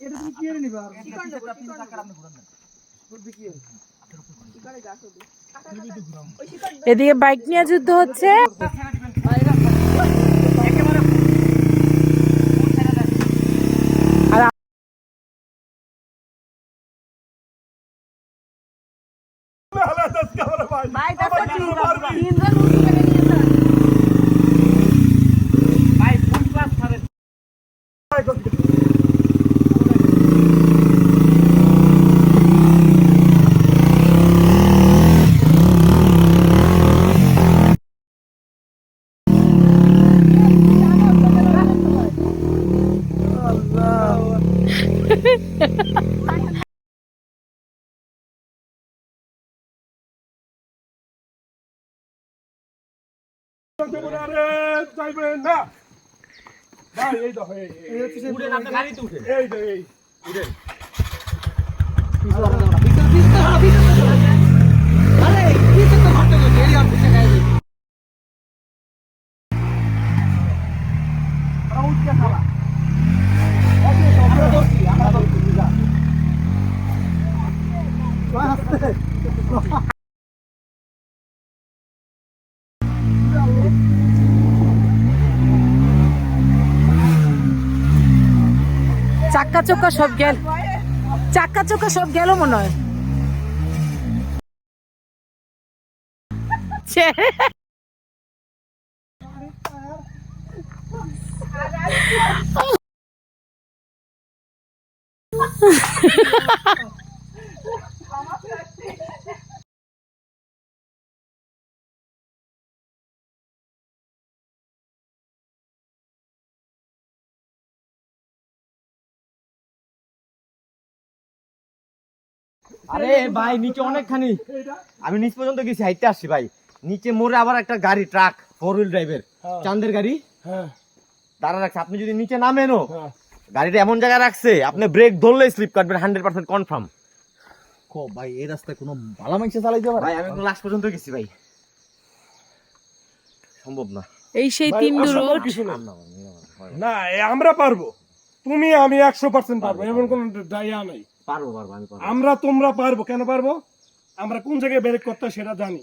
এটা তুমি কি এনে নিবা এদিকে বাইক নিয়ে যুদ্ধ হচ্ছে। চাক্কা চোক্কা সব গেল, চাক্কা চোক্কা সব গেল মনে হয়। আরে ভাই নিচে অনেকখানি, আমি নিচ পর্যন্ত গেছি, হাইটে আসছি ভাই। নিচে মোড়ে আবার একটা গাড়ি, ট্রাক 4 হুইল ড্রাইভের, চাঁদের গাড়ি দাঁড়া রাখছে। আপনি যদি নিচে নামেনও, গাড়িটা এমন জায়গায় রাখছে আপনি ব্রেক ধরলে স্লিপ কাটবেন 100% কনফার্ম। ভাই এই রাস্তায় কোনো ভালো মানুষ চালাইতে পারে? ভাই আমি লাস্ট পর্যন্ত গেছি ভাই, সম্ভব না। এই সেই তিন রোড না, আমরা পারবো, তুমি আমি 100% পারবো, এমন কোন ইয়া নাই। পারবো পারবো আমি পারবো। আমরা তোমরা পারবো, কেন পারবো? আমরা কোন জায়গায় ব্রেক করতে সেটা জানি।